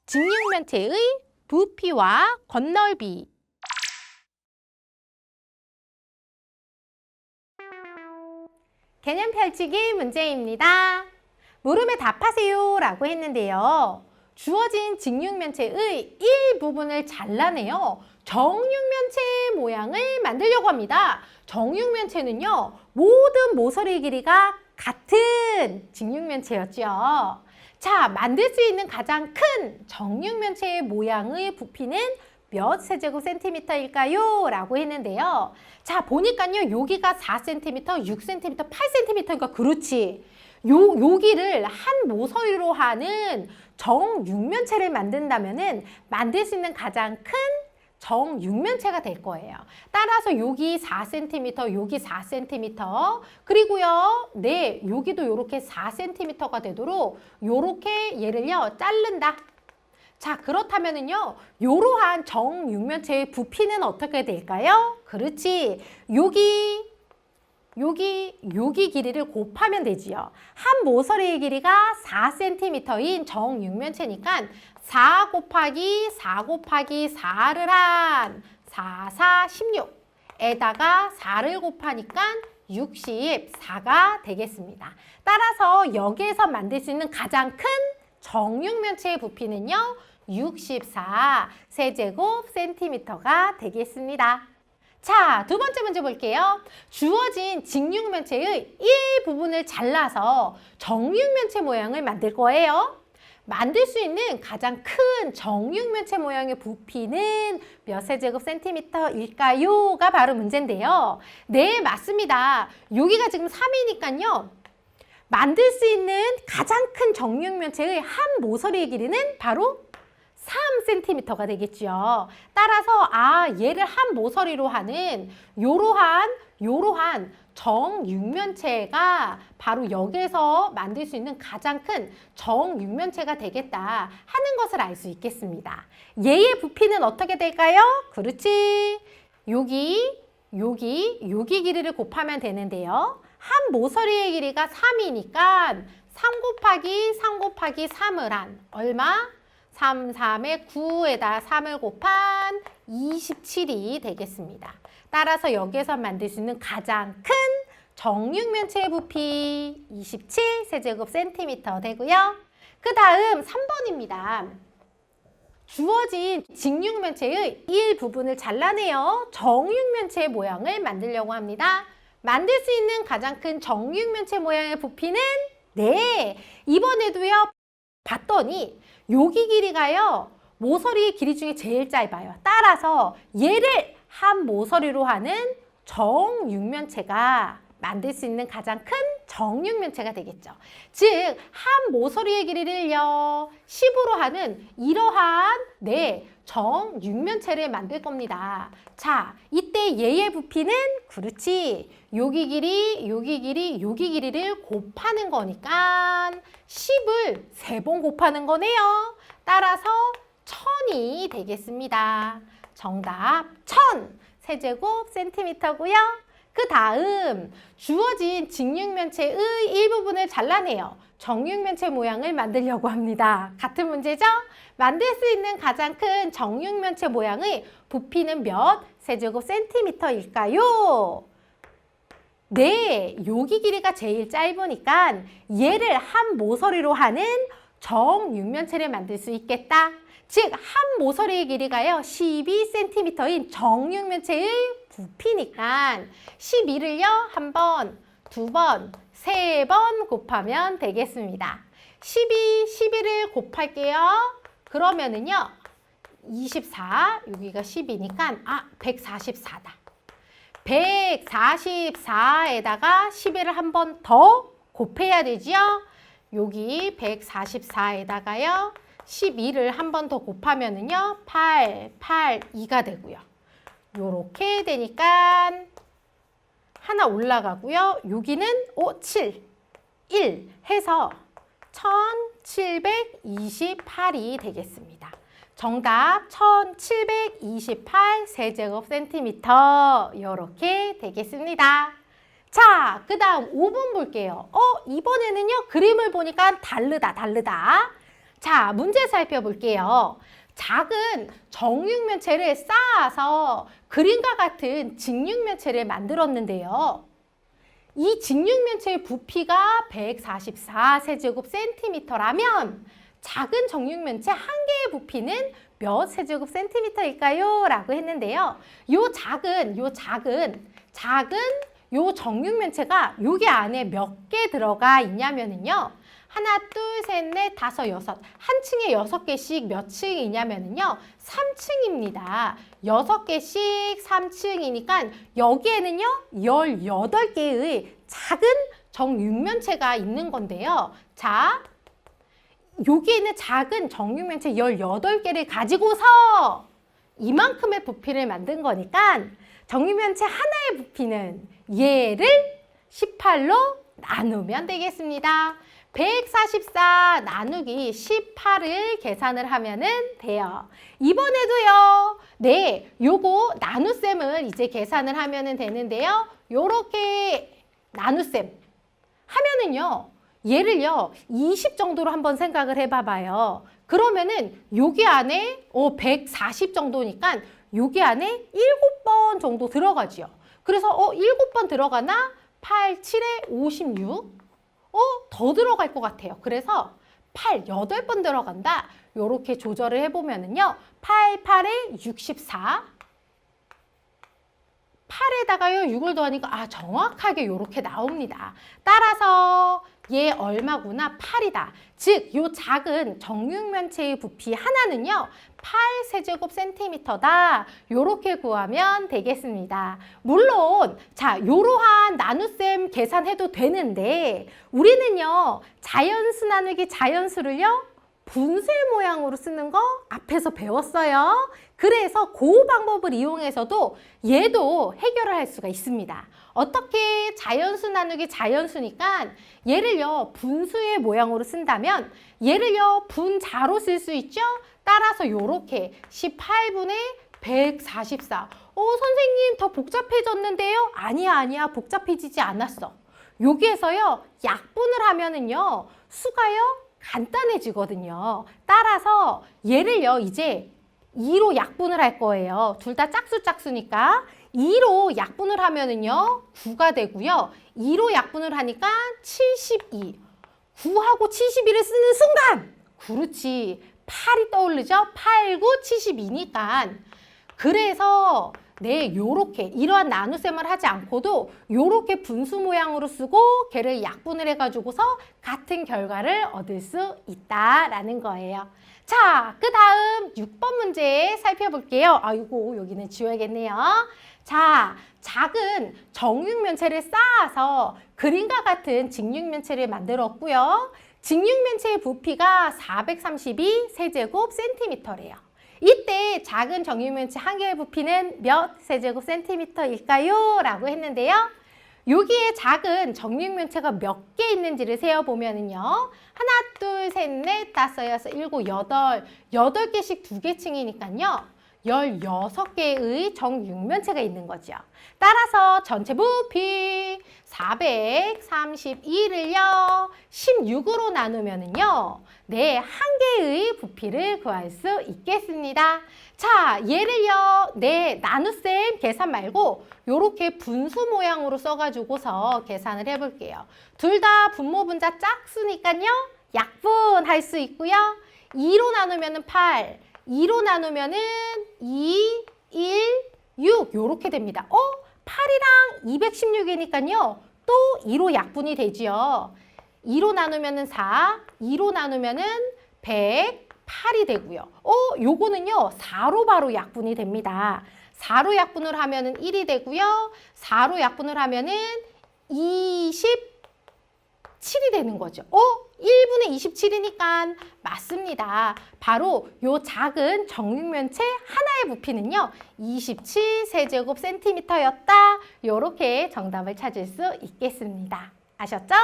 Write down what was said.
직육면체의 부피와 건널비. 개념 펼치기 문제입니다. 물음에 답하세요 라고 했는데요. 주어진 직육면체의 일부분을 잘라내어 정육면체 모양을 만들려고 합니다. 정육면체는요, 모든 모서리 길이가 같은 직육면체였죠. 자, 만들 수 있는 가장 큰 정육면체의 모양의 부피는 몇 세제곱 센티미터일까요? 라고 했는데요. 자, 보니까요, 여기가 4cm, 6cm, 8cm니까 그렇지. 여기를 한 모서리로 하는 정육면체를 만든다면은 만들 수 있는 가장 큰 정육면체가 될 거예요. 따라서 여기 4cm, 여기 4cm, 그리고요, 네, 여기도 이렇게 4cm가 되도록 이렇게 얘를요, 자른다. 자, 그렇다면은요, 이러한 정육면체의 부피는 어떻게 될까요? 그렇지. 여기 길이를 곱하면 되지요. 한 모서리의 길이가 4cm인 정육면체니까 4 곱하기 4 곱하기 4를 한 4, 4, 16에다가 4를 곱하니까 64가 되겠습니다. 따라서 여기에서 만들 수 있는 가장 큰 정육면체의 부피는요, 64 세제곱 센티미터가 되겠습니다. 자, 두 번째 문제 볼게요. 주어진 직육면체의 일부분을 잘라서 정육면체 모양을 만들 거예요. 만들 수 있는 가장 큰 정육면체 모양의 부피는 몇 세제곱 센티미터일까요? 가 바로 문제인데요. 네, 맞습니다. 여기가 지금 3이니까요. 만들 수 있는 가장 큰 정육면체의 한 모서리의 길이는 바로 3cm가 되겠죠. 따라서 얘를 한 모서리로 하는 요러한 정육면체가 바로 여기에서 만들 수 있는 가장 큰 정육면체가 되겠다 하는 것을 알 수 있겠습니다. 얘의 부피는 어떻게 될까요? 그렇지. 여기 길이를 곱하면 되는데요. 한 모서리의 길이가 3이니까 3 곱하기 3을 한 얼마? 3, 3에 9에다 3을 곱한 27이 되겠습니다. 따라서 여기에서 만들 수 있는 가장 큰 정육면체의 부피 27 세제곱 센티미터 되고요. 그 다음 3번입니다. 주어진 직육면체의 일부분을 잘라내어 정육면체의 모양을 만들려고 합니다. 만들 수 있는 가장 큰 정육면체 모양의 부피는 네, 이번에도요, 봤더니 여기 길이가요, 모서리의 길이 중에 제일 짧아요. 따라서 얘를 한 모서리로 하는 정육면체가 만들 수 있는 가장 큰 정육면체가 되겠죠. 즉, 한 모서리의 길이를요, 10으로 하는 이러한 정육면체를 만들 겁니다. 자, 이때 얘의 부피는 그렇지. 여기 길이를 곱하는 거니까 10을 3번 곱하는 거네요. 따라서 1000이 되겠습니다. 정답 1000 세제곱 센티미터고요. 그 다음 주어진 직육면체의 일부분을 잘라내요. 정육면체 모양을 만들려고 합니다. 같은 문제죠? 만들 수 있는 가장 큰 정육면체 모양의 부피는 몇 세제곱 센티미터일까요? 네, 여기 길이가 제일 짧으니까 얘를 한 모서리로 하는 정육면체를 만들 수 있겠다. 즉, 한 모서리의 길이가요, 12cm인 정육면체의 부피니까 12를요, 한 번, 두 번, 세 번 곱하면 되겠습니다. 12를 곱할게요. 그러면은요, 24, 여기가 10이니까 144다. 144에다가 11을 한 번 더 곱해야 되지요. 여기 144에다가요, 12를 한 번 더 곱하면은요, 2가 되고요. 요렇게 되니까 하나 올라가고요. 여기는 7, 1 해서 1728이 되겠습니다. 정답 1728 세제곱 센티미터 이렇게 되겠습니다. 자, 그 다음 5번 볼게요. 이번에는요, 그림을 보니까 다르다. 자, 문제 살펴볼게요. 작은 정육면체를 쌓아서 그림과 같은 직육면체를 만들었는데요. 이 직육면체의 부피가 144세제곱센티미터라면 작은 정육면체 한 개의 부피는 몇 세제곱센티미터일까요? 라고 했는데요. 요 정육면체가 여기 안에 몇 개 들어가 있냐면은요. 하나, 둘, 셋, 넷, 다섯, 여섯. 한 층에 6개씩 몇 층이냐면은요. 3층입니다. 6개씩 3층이니까 여기에는요. 18개의 작은 정육면체가 있는 건데요. 자, 여기에는 작은 정육면체 18개를 가지고서 이만큼의 부피를 만든 거니까 정육면체 하나의 부피는 얘를 18로 나누면 되겠습니다. 144 나누기 18을 계산을 하면은 돼요. 이번에도요. 네, 요거 나눗셈을 이제 계산을 하면은 되는데요. 요렇게 나눗셈 하면은요. 얘를요. 20 정도로 한번 생각을 해봐봐요. 그러면은 여기 안에 140 정도니까 여기 안에 7번 정도 들어가지요. 그래서 7번 들어가나? 8, 7에 56. 더 들어갈 것 같아요. 그래서 8번 들어간다. 요렇게 조절을 해보면은요. 8, 8에 64. 8에다가요. 6을 더하니까 정확하게 요렇게 나옵니다. 따라서 얘 얼마구나? 8이다. 즉, 요 작은 정육면체의 부피 하나는요. 8세제곱센티미터다. 요렇게 구하면 되겠습니다. 물론 자, 요러한 나눗셈 계산해도 되는데 우리는요. 자연수 나누기 자연수를요. 분수 모양으로 쓰는 거 앞에서 배웠어요. 그래서 그 방법을 이용해서도 얘도 해결을 할 수가 있습니다. 어떻게? 자연수 나누기 자연수니까 얘를요 분수의 모양으로 쓴다면 얘를요 분자로 쓸 수 있죠. 따라서 요렇게 18분의 144. 선생님 더 복잡해졌는데요? 아니야 복잡해지지 않았어. 여기에서요 약분을 하면은요 수가요 간단해지거든요. 따라서 얘를요 이제 2로 약분을 할 거예요. 둘 다 짝수니까 2로 약분을 하면은요 9가 되고요. 2로 약분을 하니까 72. 9하고 71을 쓰는 순간 그렇지 8이 떠오르죠. 8, 9, 72니까 그래서 네, 요렇게 이러한 나눗셈을 하지 않고도 요렇게 분수 모양으로 쓰고 걔를 약분을 해가지고서 같은 결과를 얻을 수 있다라는 거예요. 자, 그 다음 6번 문제 살펴볼게요. 아이고, 여기는 지워야겠네요. 자, 작은 정육면체를 쌓아서 그림과 같은 직육면체를 만들었고요. 직육면체의 부피가 432세제곱센티미터래요. 이때 작은 정육면체 한 개의 부피는 몇 세제곱센티미터일까요? 라고 했는데요. 여기에 작은 정육면체가 몇 개 있는지를 세어보면은요. 하나, 둘, 셋, 넷, 다섯, 여섯, 일곱, 여덟. 8개씩 2개 층이니까요. 16개의 정육면체가 있는 거죠. 따라서 전체 부피 432를요. 16으로 나누면은요. 네, 한 개의 부피를 구할 수 있겠습니다. 자, 얘를요. 네, 나눗셈 계산 말고 요렇게 분수 모양으로 써가지고서 계산을 해볼게요. 둘 다 분모 분자 짝수니까요. 약분할 수 있고요. 2로 나누면은 8. 2로 나누면은 2, 1, 6 요렇게 됩니다. 8이랑 216이니까요. 또 2로 약분이 되지요. 2로 나누면은 4, 2로 나누면은 108이 되고요. 요거는요. 4로 바로 약분이 됩니다. 4로 약분을 하면은 1이 되고요. 4로 약분을 하면은 27이 되는 거죠. 1분의 27이니까 맞습니다. 바로 요 작은 정육면체 하나의 부피는요. 27세제곱센티미터였다. 요렇게 정답을 찾을 수 있겠습니다. 아셨죠?